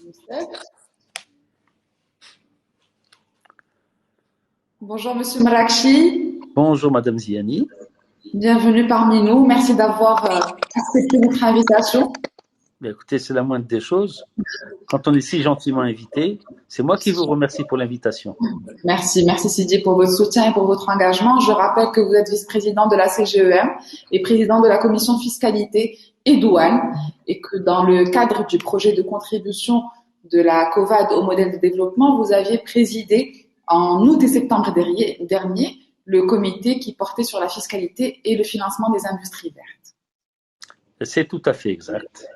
Youssef. Bonjour Monsieur Marakchi, Bonjour Madame Ziani. bienvenue parmi nous. Merci d'avoir accepté notre invitation. Bien, écoutez, c'est la moindre des choses. Quand on est si gentiment invité, c'est moi qui vous remercie pour l'invitation. Merci Sidi pour votre soutien et pour votre engagement. Je rappelle que vous êtes vice-président de la CGEM et président de la commission fiscalité et douane et que dans le cadre du projet de contribution de la COVAD au modèle de développement, vous aviez présidé en août et septembre dernier le comité qui portait sur la fiscalité et le financement des industries vertes. C'est tout à fait exact.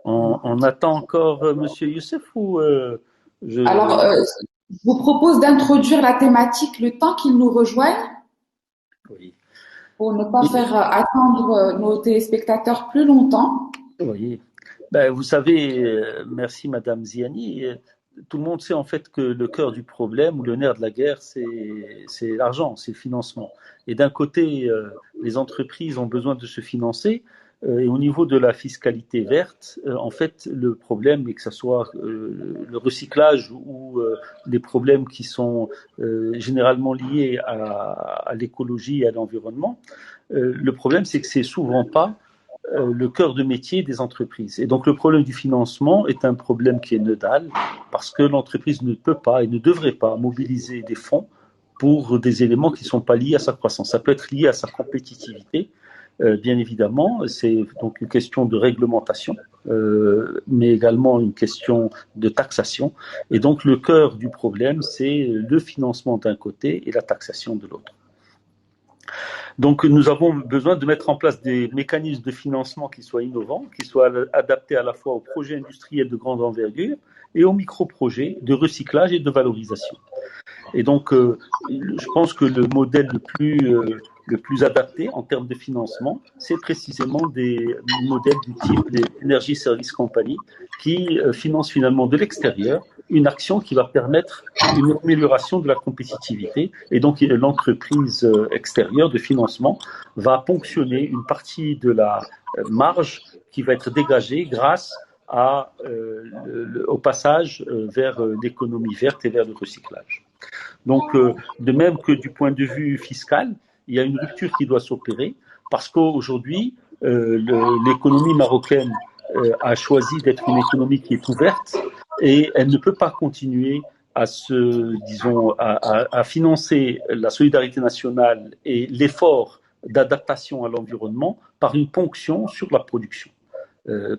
On attend encore Monsieur Youssef ou Alors, je vous propose d'introduire la thématique le temps qu'il nous rejoigne Oui. pour ne pas faire attendre nos téléspectateurs plus longtemps. Oui. Ben, vous savez, merci Madame Ziani. Tout le monde sait en fait que le cœur du problème ou le nerf de la guerre, c'est l'argent, c'est le financement. Et d'un côté, les entreprises ont besoin de se financer. Et au niveau de la fiscalité verte, en fait, le problème, et que ce soit le recyclage ou les problèmes qui sont généralement liés à l'écologie et à l'environnement, le problème, c'est que c'est souvent pas le cœur de métier des entreprises. Et donc le problème du financement est un problème qui est nodal parce que l'entreprise ne peut pas et ne devrait pas mobiliser des fonds pour des éléments qui ne sont pas liés à sa croissance. Ça peut être lié à sa compétitivité, bien évidemment, c'est donc une question de réglementation, mais également une question de taxation. Et donc le cœur du problème, c'est le financement d'un côté et la taxation de l'autre. Donc nous avons besoin de mettre en place des mécanismes de financement qui soient innovants, qui soient adaptés à la fois aux projets industriels de grande envergure et aux micro-projets de recyclage et de valorisation. Et donc je pense que le modèle le plus adapté en termes de financement, c'est précisément des modèles du type des Energy Service Company qui financent finalement de l'extérieur une action qui va permettre une amélioration de la compétitivité. Et donc l'entreprise extérieure de financement va ponctionner une partie de la marge qui va être dégagée grâce au passage vers l'économie verte et vers le recyclage. Donc, de même que du point de vue fiscal, il y a une rupture qui doit s'opérer parce qu'aujourd'hui, l'économie marocaine a choisi d'être une économie qui est ouverte et elle ne peut pas continuer à financer la solidarité nationale et l'effort d'adaptation à l'environnement par une ponction sur la production.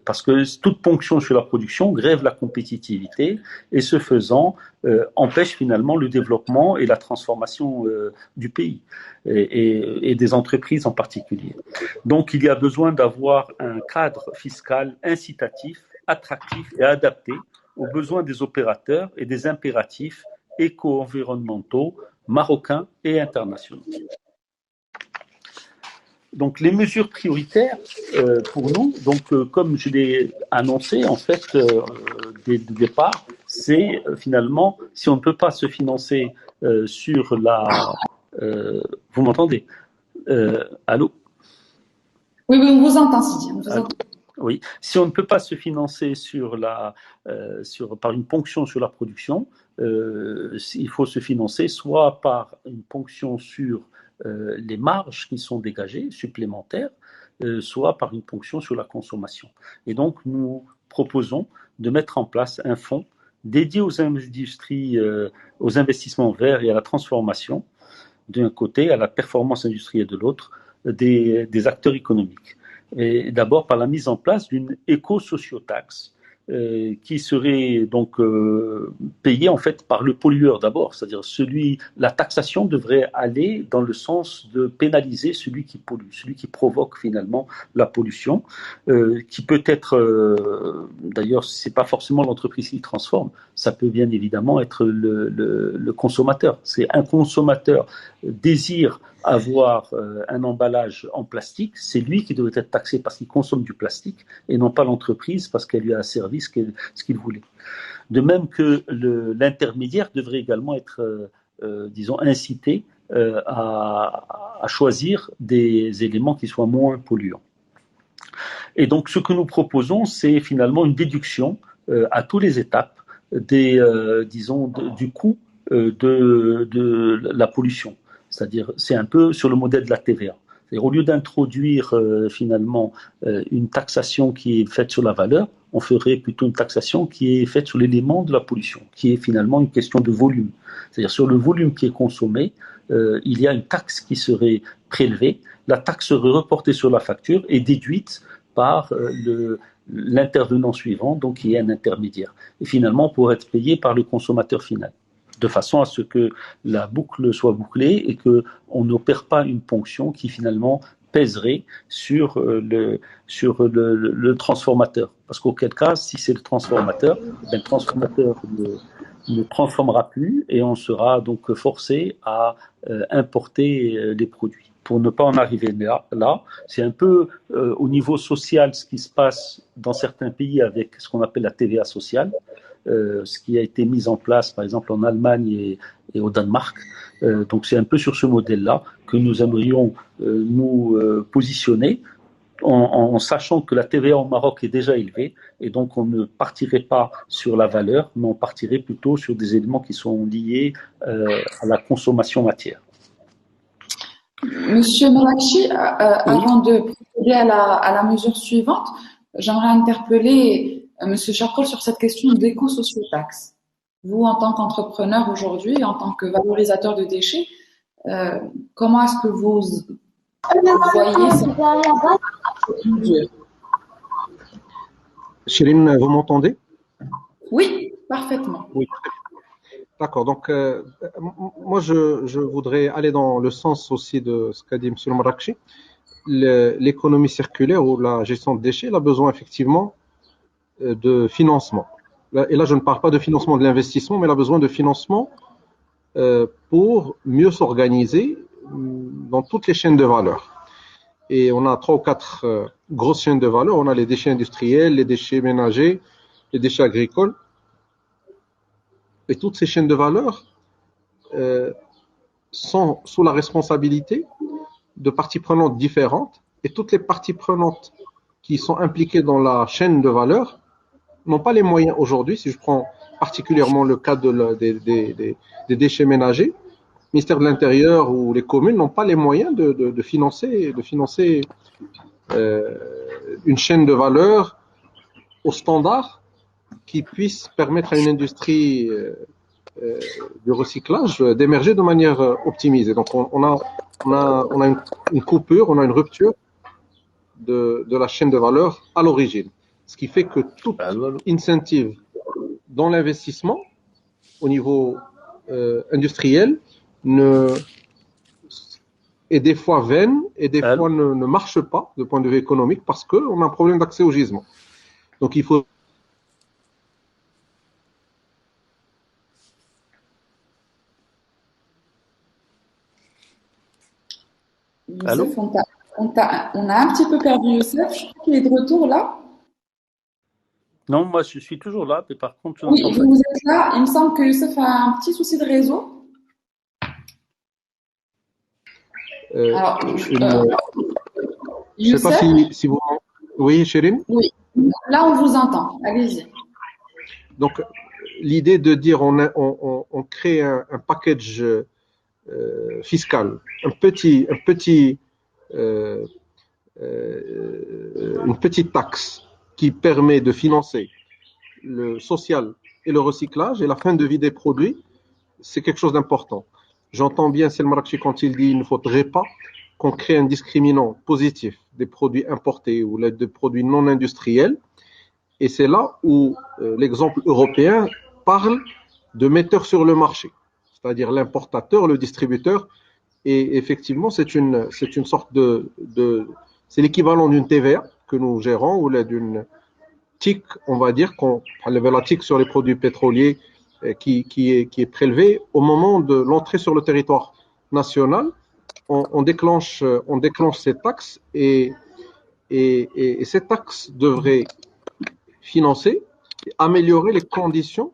Parce que toute ponction sur la production grève la compétitivité et ce faisant empêche finalement le développement et la transformation du pays et des entreprises en particulier. Donc il y a besoin d'avoir un cadre fiscal incitatif, attractif et adapté aux besoins des opérateurs et des impératifs éco-environnementaux marocains et internationaux. Donc les mesures prioritaires pour nous, comme je l'ai annoncé en fait dès le départ, c'est finalement si on ne peut pas se financer sur la, vous m'entendez allô? Oui, on vous entend, Sidi. On vous entend. Oui, si on ne peut pas se financer par une ponction sur la production, il faut se financer soit par une ponction sur les marges qui sont dégagées supplémentaires, soit par une ponction sur la consommation. Et donc, nous proposons de mettre en place un fonds dédié aux industries, aux investissements verts et à la transformation d'un côté, à la performance industrielle de l'autre, des acteurs économiques. Et d'abord par la mise en place d'une éco-sociotaxe qui serait donc payée en fait par le pollueur d'abord, c'est-à-dire la taxation devrait aller dans le sens de pénaliser celui qui pollue, celui qui provoque finalement la pollution, qui peut être d'ailleurs c'est pas forcément l'entreprise qui transforme, ça peut bien évidemment être le consommateur. C'est un consommateur désire avoir un emballage en plastique, c'est lui qui devrait être taxé parce qu'il consomme du plastique et non pas l'entreprise parce qu'elle lui a servi ce qu'il voulait. De même que l'intermédiaire devrait également être, disons, incité à choisir des éléments qui soient moins polluants. Et donc ce que nous proposons, c'est finalement une déduction à toutes les étapes du coût de la pollution. C'est-à-dire, c'est un peu sur le modèle de la TVA. C'est-à-dire, au lieu d'introduire finalement une taxation qui est faite sur la valeur, on ferait plutôt une taxation qui est faite sur l'élément de la pollution, qui est finalement une question de volume. C'est-à-dire, sur le volume qui est consommé, il y a une taxe qui serait prélevée. La taxe serait reportée sur la facture et déduite par l'intervenant suivant, donc qui est un intermédiaire. Et finalement, pour être payé par le consommateur final, de façon à ce que la boucle soit bouclée et qu'on n'opère pas une ponction qui finalement pèserait sur le transformateur. Parce qu'auquel cas, si c'est le transformateur, le transformateur ne transformera plus et on sera donc forcé à importer les produits. Pour ne pas en arriver là, c'est un peu au niveau social ce qui se passe dans certains pays avec ce qu'on appelle la TVA sociale, ce qui a été mis en place par exemple en Allemagne et au Danemark. Donc c'est un peu sur ce modèle-là que nous aimerions nous positionner en sachant que la TVA au Maroc est déjà élevée et donc on ne partirait pas sur la valeur, mais on partirait plutôt sur des éléments qui sont liés à la consommation matière. Monsieur Merakchi, avant de procéder à la mesure suivante, j'aimerais interpeller Monsieur Chaprol sur cette question d'éco-sociotaxe. Vous, en tant qu'entrepreneur aujourd'hui, en tant que valorisateur de déchets, comment est-ce que vous voyez cette mesure? Chérine, vous m'entendez? Oui, parfaitement. Oui. D'accord. Donc, moi, je voudrais aller dans le sens aussi de ce qu'a dit M. Merakchi. L'économie circulaire ou la gestion de déchets, elle a besoin effectivement de financement. Et là, je ne parle pas de financement de l'investissement, mais elle a besoin de financement pour mieux s'organiser dans toutes les chaînes de valeur. Et on a 3 ou 4 grosses chaînes de valeur. On a les déchets industriels, les déchets ménagers, les déchets agricoles. Et toutes ces chaînes de valeur sont sous la responsabilité de parties prenantes différentes. Et toutes les parties prenantes qui sont impliquées dans la chaîne de valeur n'ont pas les moyens aujourd'hui, si je prends particulièrement le cas des déchets ménagers, le ministère de l'Intérieur ou les communes n'ont pas les moyens de financer une chaîne de valeur au standard qui puisse permettre à une industrie du recyclage d'émerger de manière optimisée. Donc on a une coupure, on a une rupture de la chaîne de valeur à l'origine. Ce qui fait que toute incentive dans l'investissement au niveau industriel est des fois vaine et des fois ne marche pas de point de vue économique parce qu'on a un problème d'accès au gisement. Donc il faut Youssef, on a un petit peu perdu Youssef. Je crois qu'il est de retour là. Non, moi je suis toujours là, mais par contre, je Oui, n'entends pas. vous êtes là. Il me semble que Youssef a un petit souci de réseau. Alors, je ne sais pas si vous... Oui, Chérine? Oui, là on vous entend. Allez-y. Donc, l'idée de dire on crée un package fiscal, une petite taxe qui permet de financer le social et le recyclage et la fin de vie des produits, c'est quelque chose d'important. J'entends bien Sel Merakchi quand il dit qu'il ne faudrait pas qu'on crée un discriminant positif des produits importés ou des produits non industriels. Et c'est là où l'exemple européen parle de metteur sur le marché, c'est-à-dire l'importateur, le distributeur. Et effectivement, c'est une sorte c'est l'équivalent d'une TVA que nous gérons ou d'une TIC, on va dire, qu'on avait la TIC sur les produits pétroliers qui est prélevée au moment de l'entrée sur le territoire national. On déclenche cette taxe et cette taxe devrait financer et améliorer les conditions.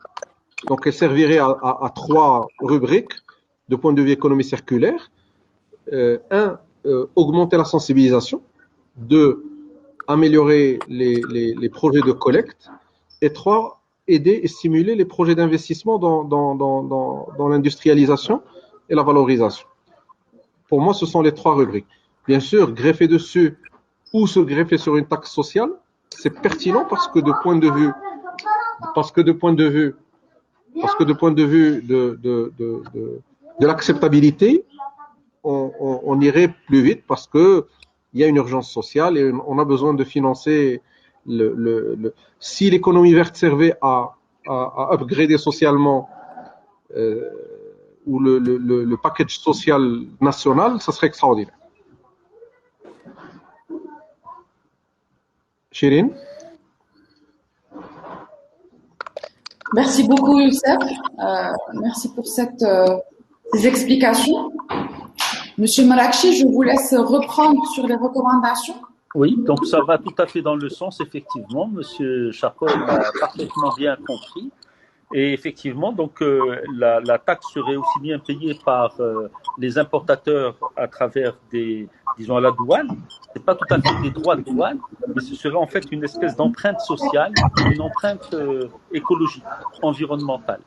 Donc, elle servirait à 3 rubriques de point de vue économie circulaire. Augmenter la sensibilisation. 2, améliorer les projets de collecte. Et 3, aider et stimuler les projets d'investissement dans l'industrialisation et la valorisation. Pour moi, ce sont les 3 rubriques. Bien sûr, greffer dessus ou se greffer sur une taxe sociale, c'est pertinent parce que de point de vue de l'acceptabilité, on irait plus vite parce que il y a une urgence sociale et on a besoin de financer si l'économie verte servait à upgrader socialement ou le package social national, ça serait extraordinaire. Chérine? Merci beaucoup, Youssef. Merci pour ces explications. Monsieur Marakchi, je vous laisse reprendre sur les recommandations. Oui, donc ça va tout à fait dans le sens, effectivement. Monsieur Charcot l'a parfaitement bien compris. Et effectivement, donc la taxe serait aussi bien payée par les importateurs à travers disons à la douane. C'est pas tout à fait des droits de douane, mais ce serait en fait une espèce d'empreinte sociale, une empreinte écologique, environnementale.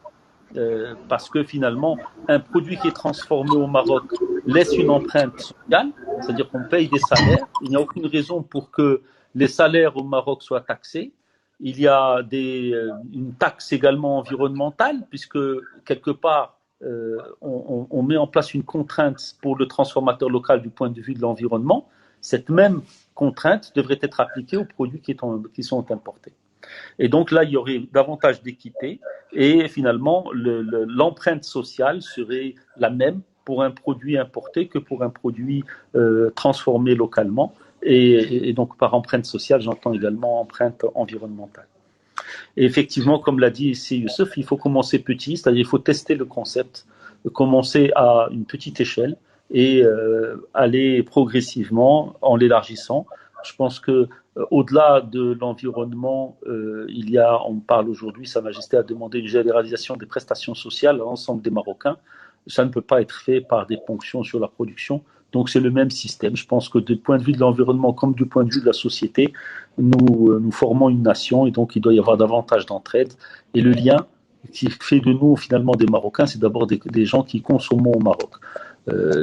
Parce que finalement, un produit qui est transformé au Maroc laisse une empreinte sociale, c'est-à-dire qu'on paye des salaires. Il n'y a aucune raison pour que les salaires au Maroc soient taxés. Il y a une taxe également environnementale, puisque quelque part, on met en place une contrainte pour le transformateur local du point de vue de l'environnement. Cette même contrainte devrait être appliquée aux produits qui sont importés. Et donc là, il y aurait davantage d'équité et finalement, l'empreinte sociale serait la même pour un produit importé que pour un produit transformé localement. Et donc, par empreinte sociale, j'entends également empreinte environnementale. Et effectivement, comme l'a dit ici Youssef, il faut commencer petit, c'est-à-dire il faut tester le concept, commencer à une petite échelle et aller progressivement en l'élargissant. Je pense que au-delà de l'environnement, on parle aujourd'hui, Sa Majesté a demandé une généralisation des prestations sociales à l'ensemble des Marocains. Ça ne peut pas être fait par des ponctions sur la production. Donc c'est le même système. Je pense que du point de vue de l'environnement comme du point de vue de la société, nous formons une nation et donc il doit y avoir davantage d'entraide. Et le lien qui fait de nous finalement des Marocains, c'est d'abord des gens qui consomment au Maroc.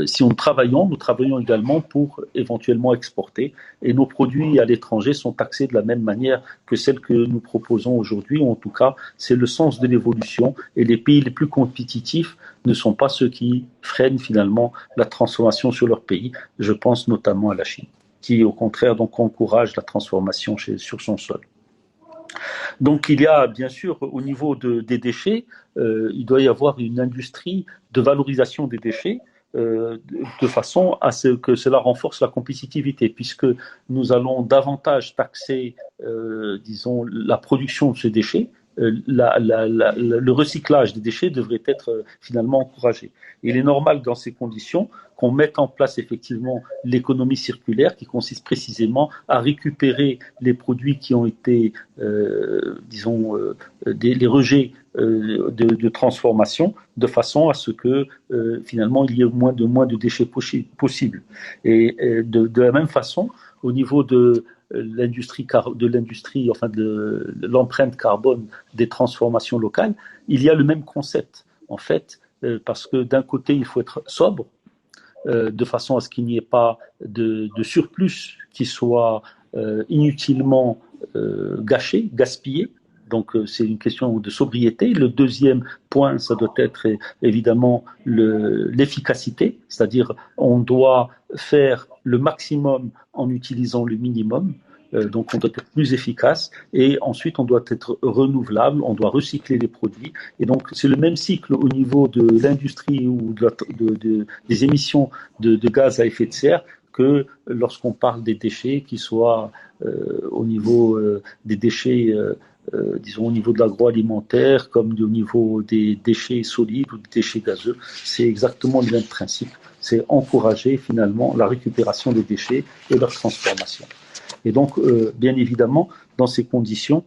Si nous travaillons également pour éventuellement exporter. Et nos produits à l'étranger sont taxés de la même manière que celles que nous proposons aujourd'hui. En tout cas, c'est le sens de l'évolution. Et les pays les plus compétitifs ne sont pas ceux qui freinent finalement la transformation sur leur pays. Je pense notamment à la Chine, qui au contraire donc encourage la transformation sur son sol. Donc il y a bien sûr au niveau des déchets, il doit y avoir une industrie de valorisation des déchets de façon à ce que cela renforce la compétitivité, puisque nous allons davantage taxer, disons, la production de ces déchets. Le recyclage des déchets devrait être finalement encouragé. Il est normal dans ces conditions qu'on mette en place effectivement l'économie circulaire qui consiste précisément à récupérer les produits qui ont été, disons, les rejets de transformation de façon à ce que finalement il y ait moins de déchets possibles. Et de la même façon, au niveau de enfin de l'empreinte carbone des transformations locales, il y a le même concept en fait, parce que d'un côté il faut être sobre, de façon à ce qu'il n'y ait pas de surplus qui soit inutilement gaspillé. Donc c'est une question de sobriété. Le deuxième point, ça doit être évidemment l'efficacité, c'est-à-dire on doit faire le maximum en utilisant le minimum. Donc on doit être plus efficace et ensuite on doit être renouvelable, on doit recycler les produits. Et donc c'est le même cycle au niveau de l'industrie ou des émissions de gaz à effet de serre que lorsqu'on parle des déchets, qui soient au niveau des déchets, disons au niveau de l'agroalimentaire, comme au niveau des déchets solides ou des déchets gazeux. C'est exactement le même principe. C'est encourager finalement la récupération des déchets et leur transformation. Et donc, bien évidemment, dans ces conditions,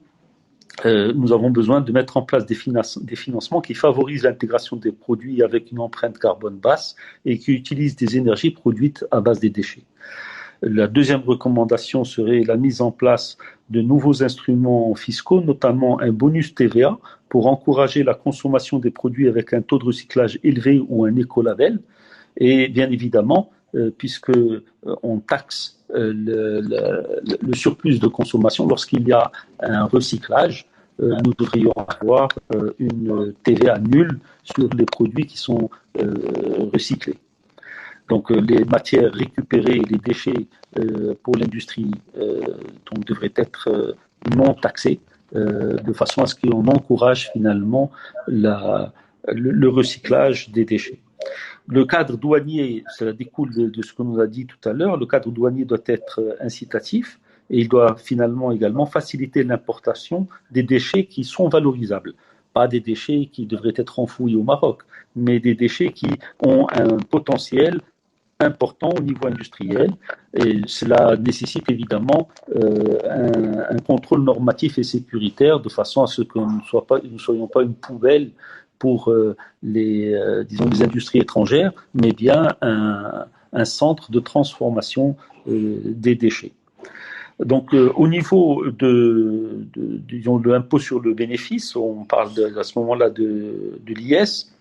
nous avons besoin de mettre en place des financements qui favorisent l'intégration des produits avec une empreinte carbone basse et qui utilisent des énergies produites à base des déchets. La deuxième recommandation serait la mise en place de nouveaux instruments fiscaux, notamment un bonus TVA pour encourager la consommation des produits avec un taux de recyclage élevé ou un écolabel. Et bien évidemment, puisque on taxe le surplus de consommation lorsqu'il y a un recyclage, nous devrions avoir une TVA nulle sur les produits qui sont recyclés. Donc les matières récupérées et les déchets pour l'industrie devraient être non taxés de façon à ce qu'on encourage finalement le recyclage des déchets. Le cadre douanier, cela découle de ce que nous a dit tout à l'heure, le cadre douanier doit être incitatif et il doit finalement également faciliter l'importation des déchets qui sont valorisables. Pas des déchets qui devraient être enfouis au Maroc, mais des déchets qui ont un potentiel important au niveau industriel et cela nécessite évidemment un contrôle normatif et sécuritaire de façon à ce que nous ne soyons pas une poubelle pour disons, les industries étrangères, mais bien un centre de transformation des déchets. Donc, au niveau disons, de l'impôt sur le bénéfice, on parle à ce moment-là de l'IS.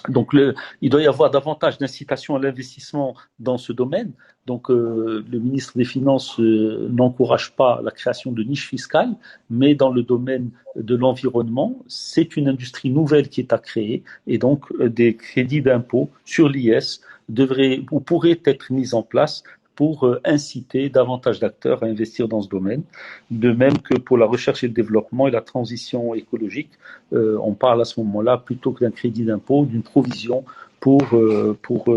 Donc, il doit y avoir davantage d'incitation à l'investissement dans ce domaine. Donc, le ministre des Finances n'encourage pas la création de niches fiscales, mais dans le domaine de l'environnement, c'est une industrie nouvelle qui est à créer, et donc des crédits d'impôt sur l'IS devraient ou pourraient être mis en place pour inciter davantage d'acteurs à investir dans ce domaine. De même que pour la recherche et le développement et la transition écologique, on parle à ce moment-là plutôt que d'un crédit d'impôt, d'une provision pour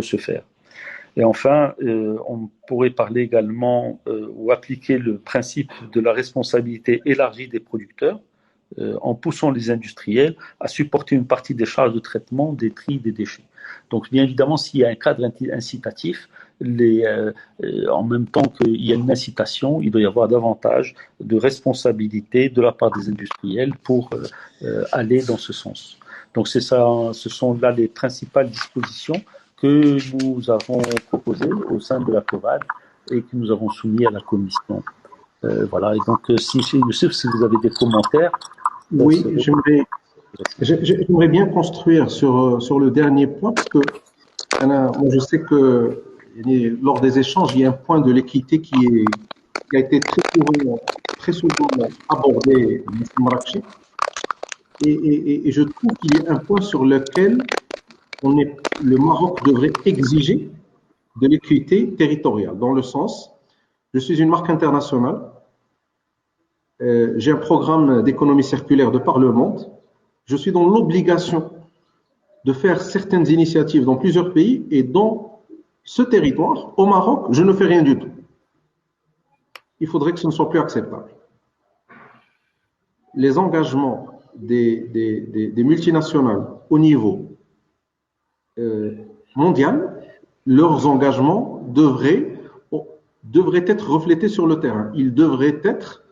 ce faire. Et enfin, on pourrait parler également ou appliquer le principe de la responsabilité élargie des producteurs en poussant les industriels à supporter une partie des charges de traitement, des tri, des déchets. Donc, bien évidemment, s'il y a un cadre incitatif, en même temps qu'il y a une incitation, il doit y avoir davantage de responsabilité de la part des industriels pour aller dans ce sens. Donc, c'est ça, ce sont là les principales dispositions que nous avons proposées au sein de la COVAD et que nous avons soumis à la Commission. Voilà, et donc, si vous avez des commentaires. Oui, j'aimerais bien construire sur le dernier point, parce que moi, je sais que lors des échanges, il y a un point de l'équité qui a été très souvent abordé, M. Marrakchi, et je trouve qu'il y a un point sur lequel le Maroc devrait exiger de l'équité territoriale, dans le sens, je suis une marque internationale, j'ai un programme d'économie circulaire de par le monde, je suis dans l'obligation de faire certaines initiatives dans plusieurs pays, et dans ce territoire, au Maroc, je ne fais rien du tout. Il faudrait que ce ne soit plus acceptable. Les engagements des multinationales au niveau mondial, leurs engagements devraient être reflétés sur le terrain. Ils devraient être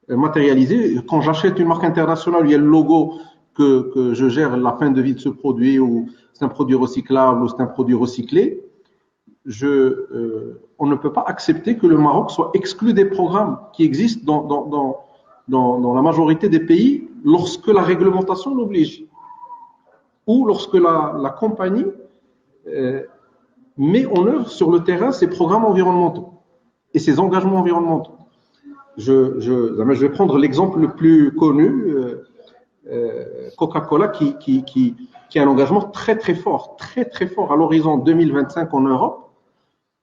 matérialisés. Quand j'achète une marque internationale, il y a le logo que je gère la fin de vie de ce produit, ou c'est un produit recyclable, ou c'est un produit recyclé. On ne peut pas accepter que le Maroc soit exclu des programmes qui existent dans la majorité des pays lorsque la réglementation l'oblige, ou lorsque la compagnie met en œuvre sur le terrain ses programmes environnementaux et ses engagements environnementaux. Je vais prendre l'exemple le plus connu, Coca-Cola, qui a un engagement très très fort à l'horizon 2025 en Europe,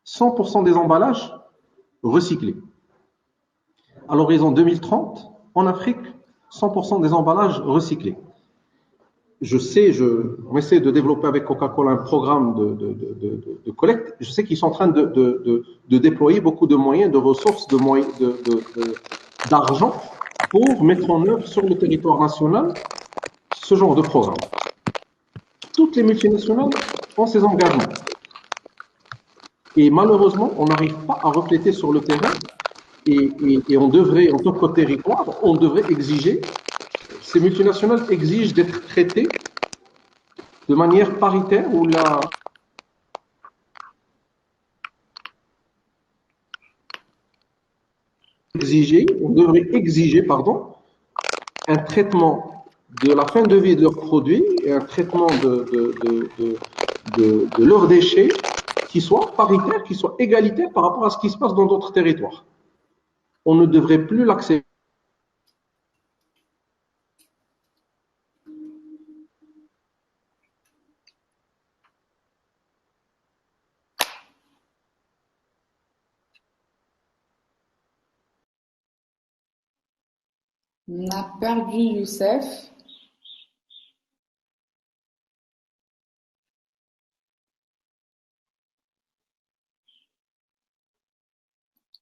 100% des emballages recyclés. À l'horizon 2030, en Afrique, 100% des emballages recyclés. On essaie de développer avec Coca-Cola un programme de collecte. Je sais qu'ils sont en train de déployer beaucoup de moyens, de ressources, d'argent pour mettre en œuvre sur le territoire national ce genre de programme. Toutes les multinationales ont ces engagements. Et malheureusement, on n'arrive pas à refléter sur le terrain, et on devrait, en tant que territoire, on devrait exiger, ces multinationales exigent d'être traitées de manière paritaire, où on devrait exiger, pardon, un traitement de la fin de vie de leurs produits et un traitement de leurs déchets qui soit paritaire, qui soit égalitaire par rapport à ce qui se passe dans d'autres territoires. On ne devrait plus l'accepter. On a perdu Youssef.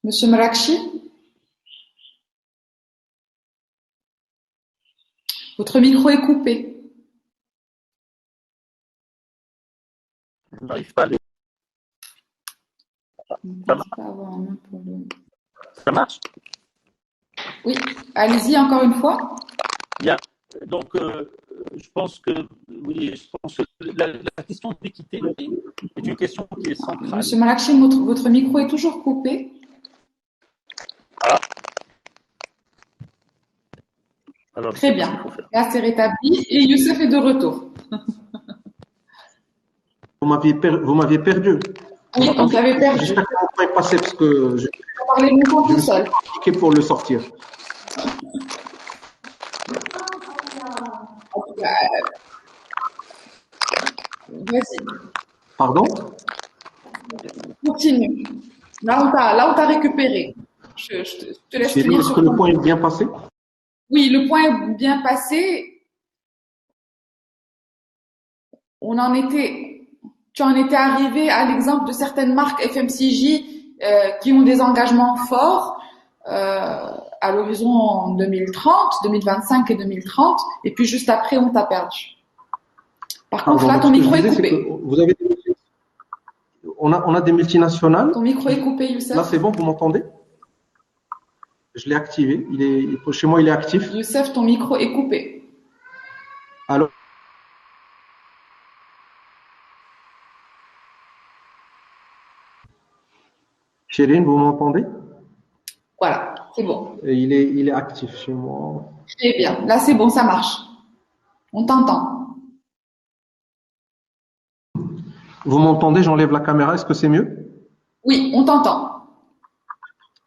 Monsieur Mrakchi, votre micro est coupé. Je n'arrive pas à le... Ça marche? Oui, allez-y encore une fois. Bien. Donc, je pense que la question d'équité est une question qui est centrale. Monsieur Mrakchi, votre micro est toujours coupé. Ah. Alors, très bien. Là, c'est rétabli et Youssef est de retour. Vous m'aviez perdu. Oui, on t'avait perdu. J'espère que mon point est passé parce que je me suis compliqué pour le sortir. Vas-y. Pardon? Continue. Là, on t'a récupéré. Je te laisse finir sur le point est bien passé? Oui, le point est bien passé. Tu en étais arrivé à l'exemple de certaines marques FMCJ qui ont des engagements forts à l'horizon 2030, 2025 et 2030, et puis juste après, on t'a perdu. Par contre, là, ton micro est coupé. On a des multinationales. Ton micro est coupé, Youssef. Là, c'est bon, vous m'entendez? Je l'ai activé. Chez moi, il est actif. Youssef, ton micro est coupé. Alors, Chérine, vous m'entendez? Voilà, c'est bon. Il est actif chez moi. Très bien. Là, c'est bon, ça marche. On t'entend. Vous m'entendez? J'enlève la caméra. Est-ce que c'est mieux? Oui, on t'entend.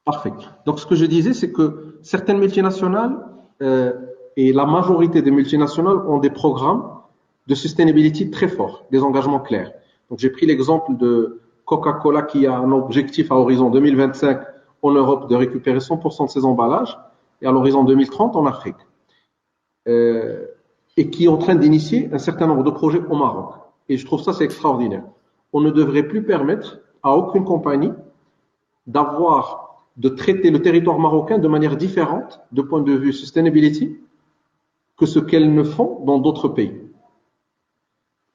Parfait. Donc, ce que je disais, c'est que certaines multinationales et la majorité des multinationales ont des programmes de sustainability très forts, des engagements clairs. Donc, j'ai pris l'exemple de Coca-Cola qui a un objectif à horizon 2025 en Europe de récupérer 100% de ses emballages et à l'horizon 2030 en Afrique. Et qui est en train d'initier un certain nombre de projets au Maroc. Et je trouve ça, c'est extraordinaire. On ne devrait plus permettre à aucune compagnie de traiter le territoire marocain de manière différente, de point de vue sustainability, que ce qu'elles ne font dans d'autres pays.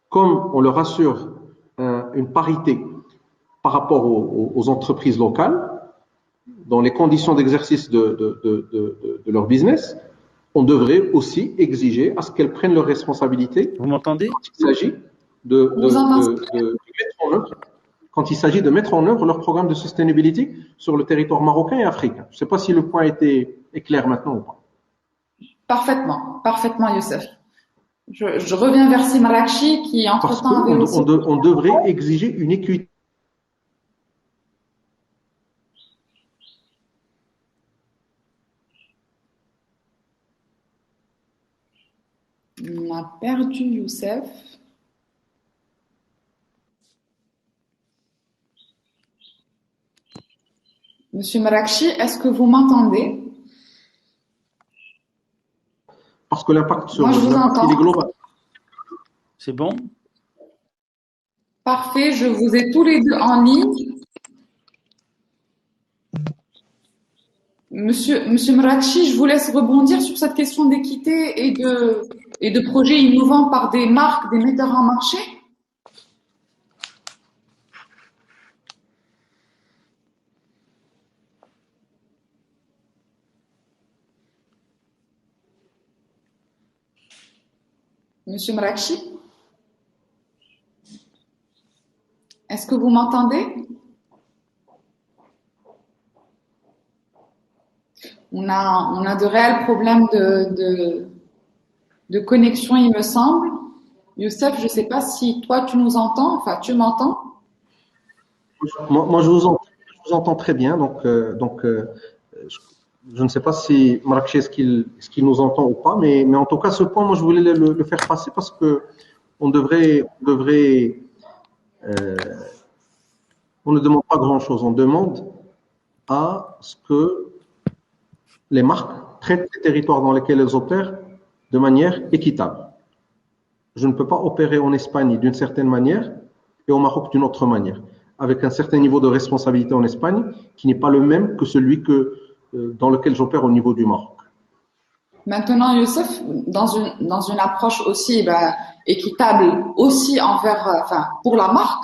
Comme on leur assure une parité par rapport aux entreprises locales, dans les conditions d'exercice de leur business, on devrait aussi exiger à ce qu'elles prennent leurs responsabilités. Vous m'entendez? Il s'agit de mettre en œuvre, quand il s'agit de mettre en œuvre leur programme de sustainability sur le territoire marocain et africain. Je ne sais pas si le point est clair maintenant ou pas. Parfaitement, Youssef. Je reviens vers Simrakchi qui entre-temps avait aussi... On devrait exiger une équité. On a perdu Youssef. Monsieur Mrakchi, est-ce que vous m'entendez? Parce que l'impact sur l'impact, il est global. C'est bon? Parfait, je vous ai tous les deux en ligne. Monsieur Mrakchi, je vous laisse rebondir sur cette question d'équité et de projets innovants par des marques, des metteurs en marché. Monsieur Mrakchi, est-ce que vous m'entendez? On a de réels problèmes de connexion, il me semble. Youssef, je sais pas si toi tu nous entends, enfin tu m'entends? Moi, je vous entends très bien. Je, je ne sais pas si Marrakech est-ce qu'il nous entend ou pas, mais en tout cas, ce point, moi, je voulais le faire passer parce que on devrait, euh, on ne demande pas grand-chose. On demande à ce que les marques traitent les territoires dans lesquels elles opèrent de manière équitable. Je ne peux pas opérer en Espagne d'une certaine manière et au Maroc d'une autre manière, avec un certain niveau de responsabilité en Espagne qui n'est pas le même que celui dans lequel j'opère au niveau du Maroc. Maintenant, Youssef, dans une approche aussi équitable, aussi enfin, pour la marque,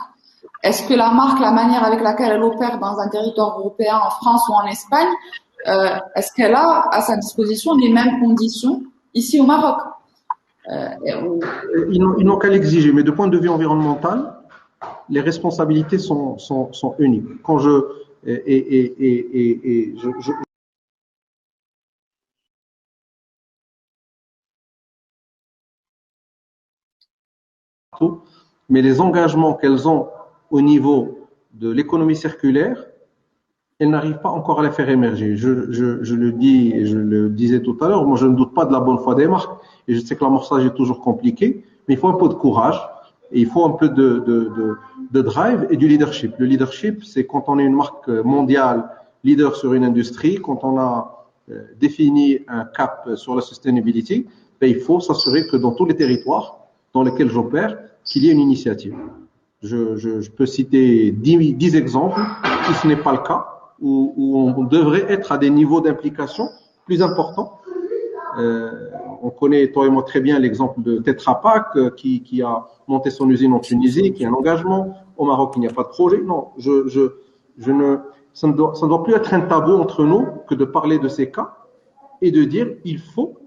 est-ce que la marque, la manière avec laquelle elle opère dans un territoire européen, en France ou en Espagne, est-ce qu'elle a à sa disposition les mêmes conditions ici au Maroc? Ils n'ont qu'à l'exiger, mais de point de vue environnemental, les responsabilités sont uniques. Quand je et je mais les engagements qu'elles ont au niveau de l'économie circulaire, elles n'arrivent pas encore à les faire émerger. Je le dis et je le disais tout à l'heure, moi je ne doute pas de la bonne foi des marques et je sais que l'amorçage est toujours compliqué, mais il faut un peu de courage et il faut un peu de drive et du leadership. Le leadership, c'est quand on est une marque mondiale, leader sur une industrie, quand on a défini un cap sur la sustainability, il faut s'assurer que dans tous les territoires dans lesquels j'opère, qu'il y ait une initiative. Je peux citer 10 exemples, si ce n'est pas le cas, où on devrait être à des niveaux d'implication plus importants. On connaît, toi et moi, très bien l'exemple de Tetra Pak qui a monté son usine en Tunisie, qui a un engagement. Au Maroc, il n'y a pas de projet. Non, ça ne doit plus être un tabou entre nous que de parler de ces cas et de dire il faut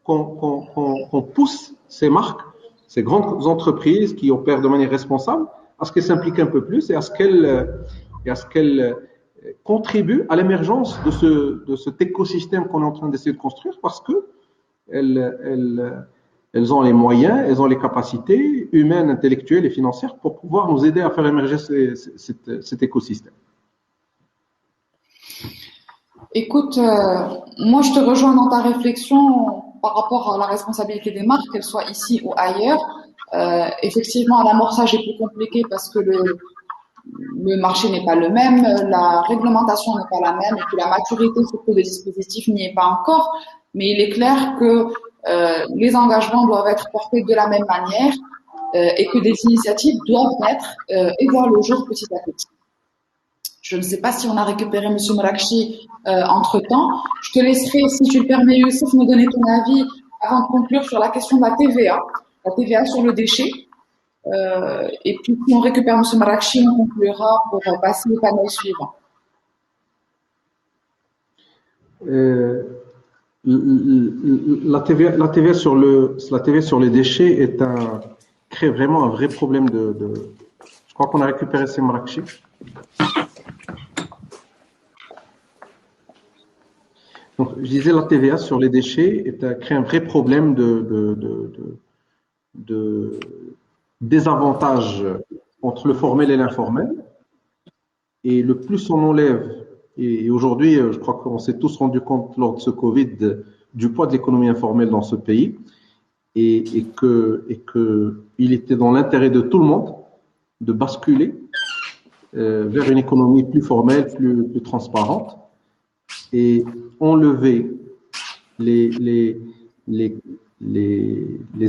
qu'on pousse ces marques, ces grandes entreprises qui opèrent de manière responsable, à ce qu'elles s'impliquent un peu plus et à ce qu'elles contribuent à l'émergence de cet écosystème qu'on est en train d'essayer de construire parce que elles ont les moyens, elles ont les capacités humaines, intellectuelles et financières pour pouvoir nous aider à faire émerger cet écosystème. Écoute, moi je te rejoins dans ta réflexion par rapport à la responsabilité des marques, qu'elles soient ici ou ailleurs. Effectivement, l'amorçage est plus compliqué parce que le marché n'est pas le même, la réglementation n'est pas la même et que la maturité surtout des dispositifs n'y est pas encore. Mais il est clair que les engagements doivent être portés de la même manière et que des initiatives doivent naître et voir le jour petit à petit. Je ne sais pas si on a récupéré Monsieur Morakchi entre-temps. Je te laisserai, si tu le permets, Youssef, me donner ton avis avant de conclure sur la question de la TVA sur le déchet. Et puis, si on récupère Monsieur Morakchi, on conclura pour passer au panel suivant. La TVA sur les déchets crée vraiment un vrai problème je crois qu'on a récupéré ces Morakchi. Donc, je disais, la TVA sur les déchets crée un vrai problème de désavantage entre le formel et l'informel. Et le plus on enlève, et aujourd'hui, je crois qu'on s'est tous rendu compte lors de ce Covid du poids de l'économie informelle dans ce pays, et que il était dans l'intérêt de tout le monde de basculer vers une économie plus formelle, plus transparente, et enlever les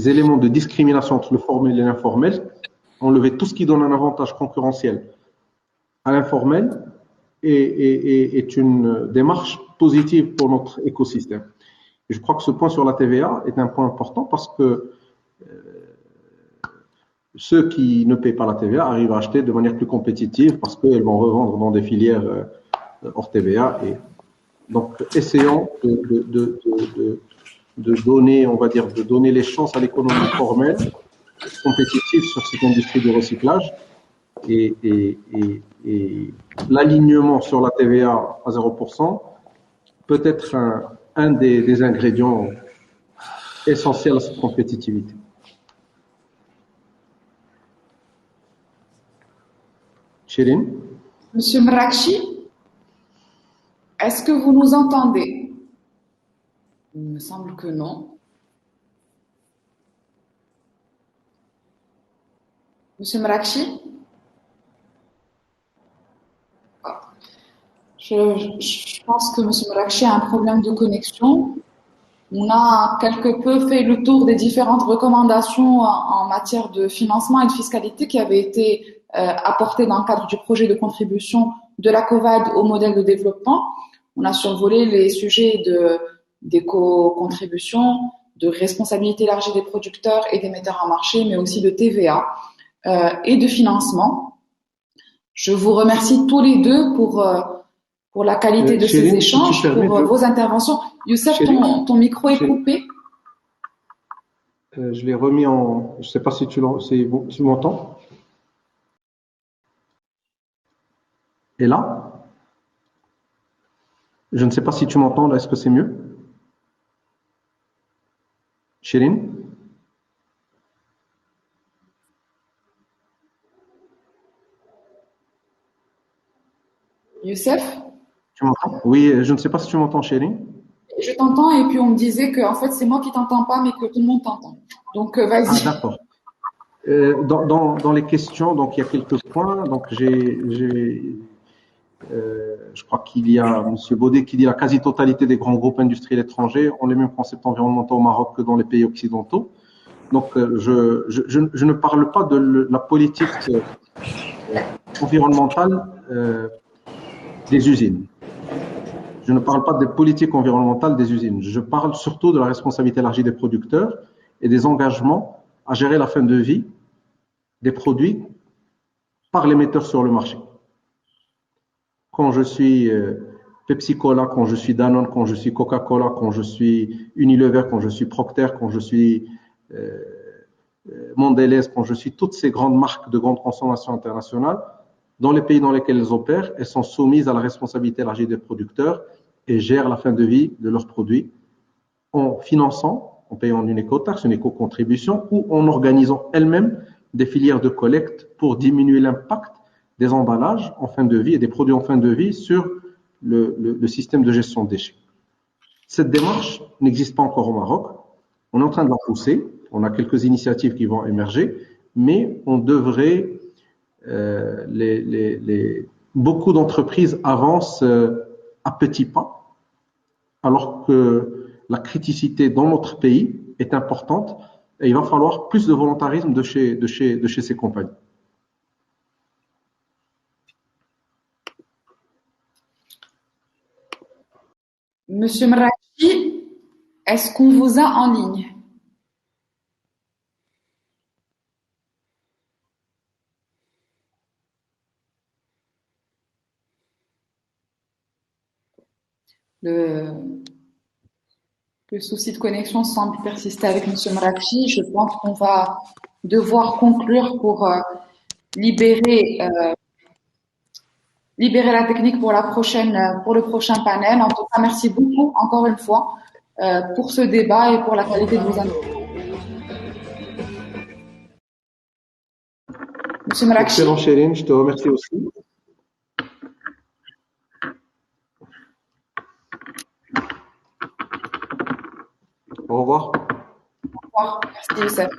éléments de discrimination entre le formel et l'informel, enlever tout ce qui donne un avantage concurrentiel à l'informel est une démarche positive pour notre écosystème. Et je crois que ce point sur la TVA est un point important parce que ceux qui ne paient pas la TVA arrivent à acheter de manière plus compétitive parce qu'elles vont revendre dans des filières hors TVA. Et donc, essayons de donner, on va dire, de donner les chances à l'économie formelle, compétitive sur cette industrie du recyclage et l'alignement sur la TVA à 0% peut être un des ingrédients essentiels à cette compétitivité. Chérine? Monsieur Mrakchi, est-ce que vous nous entendez? Il me semble que non. Monsieur Mrakchi? Je pense que Monsieur Mrakchi a un problème de connexion. On a quelque peu fait le tour des différentes recommandations en matière de financement et de fiscalité qui avaient été apportées dans le cadre du projet de contribution de la COVAD au modèle de développement. On a survolé les sujets d'éco-contribution, de responsabilité élargie des producteurs et des metteurs en marché, mais aussi de TVA et de financement. Je vous remercie tous les deux pour la qualité de ces Chérine, échanges, pour vos interventions. Youssef, ton micro est coupé. Je l'ai remis en... Je ne sais pas si tu m'entends. Et là? Je ne sais pas si tu m'entends, là, est-ce que c'est mieux? Chérine? Youssef? Tu m'entends? Oui, je ne sais pas si tu m'entends, Chérine. Je t'entends et puis on me disait que en fait c'est moi qui t'entends pas mais que tout le monde t'entend. Donc vas-y. Ah, d'accord. Dans les questions, donc il y a quelques points. Donc je crois qu'il y a Monsieur Baudet qui dit la quasi-totalité des grands groupes industriels étrangers ont les mêmes concepts environnementaux au Maroc que dans les pays occidentaux. Donc je ne parle pas de la politique environnementale des usines. Je ne parle pas des politiques environnementales des usines. Je parle surtout de la responsabilité élargie des producteurs et des engagements à gérer la fin de vie des produits par les metteurs sur le marché. Quand je suis Pepsi-Cola, quand je suis Danone, quand je suis Coca-Cola, quand je suis Unilever, quand je suis Procter, quand je suis Mondelez, quand je suis toutes ces grandes marques de grande consommation internationale, dans les pays dans lesquels elles opèrent, elles sont soumises à la responsabilité élargie des producteurs et gèrent la fin de vie de leurs produits en finançant, en payant une éco-taxe, une éco-contribution ou en organisant elles-mêmes des filières de collecte pour diminuer l'impact des emballages en fin de vie et des produits en fin de vie sur le système de gestion de déchets. Cette démarche n'existe pas encore au Maroc. On est en train de la pousser. On a quelques initiatives qui vont émerger, mais on devrait beaucoup d'entreprises avancent à petits pas, alors que la criticité dans notre pays est importante et il va falloir plus de volontarisme de chez ces compagnies. Monsieur Mrakchi, est-ce qu'on vous a en ligne? Le souci de connexion semble persister avec Monsieur Mrakchi. Je pense qu'on va devoir conclure pour libérer la technique pour pour le prochain panel. En tout cas, merci beaucoup encore une fois pour ce débat et pour la qualité de vos interventions. Monsieur Mrakchi. Excellent, Chérine, je te remercie aussi. Au revoir. Au revoir. Merci, Youssef.